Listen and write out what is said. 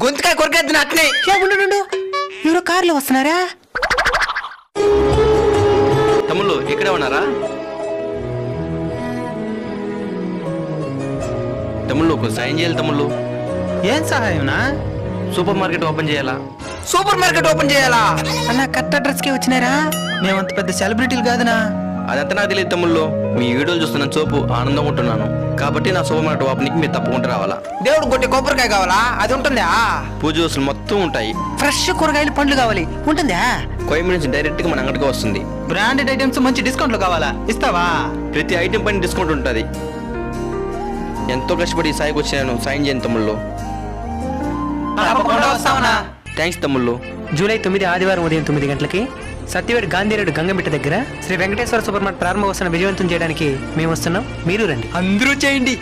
గొంతుకాయ కొరకేద్ది నాకనే. ఉండు, ఎవరో కారులో వస్తున్నారా? తమ్ముళ్ళు ఇక్కడే ఉన్నారా? తమ్ముళ్ళు కొంచెం సాయం చేయాలి తమ్ముళ్ళు. ఏం సహాయంనా? సూపర్ మార్కెట్ ఓపెన్ చేయాలా? సూపర్ మార్కెట్ ఓపెన్ చేయాలా? అన్న కరెక్ట్ అడ్రస్ కి వచ్చినారా? మేమంత పెద్ద సెలబ్రిటీలు కాదునా. అదంతా నాకు తెలియదు తమ్ముళ్ళు. మీ వీడియోలు చూస్తున్నాను, చూపు ఆనందంగా ఉంటున్నాను. కాబట్టి నా సూపర్ మార్కెట్ ఓపెనింగ్కి మీరు తప్పకుండా రావాలా. దేవుడు కొట్టి కొబ్బరికాయ కావాలా? అది ఉంటుందా? పూజ వస్తువులు మొత్తం ఉంటాయి. ఫ్రెష్ కూరగాయలు పండ్లు కావాలి, ఉంటుందా? కోయంబేడు నుంచి డైరెక్ట్ గా మన అంగడికి వస్తుంది. బ్రాండెడ్ ఐటమ్స్ మంచి డిస్కౌంట్లు కావాలా? ఇస్తావా? ప్రతి ఐటెం పైన డిస్కౌంట్ ఉంటుంది. ఎంతో కష్టపడి ఈ సాయికి వచ్చాను. సాయం చేయండి తమ్ముళ్ళు. థ్యాంక్స్ తమ్ముళ్ళు. జూలై 9 ఆదివారం ఉదయం 9 గంటలకి సత్యవేడు గాంధీరెడ్డి గంగమిట్ట దగ్గర శ్రీ వెంకటేశ్వర సూపర్ మార్కెట్ ప్రారంభోత్సవం విజయవంతం చేయడానికి మేము వస్తున్నాం. మీరు రండి. అందరూ చేయండి.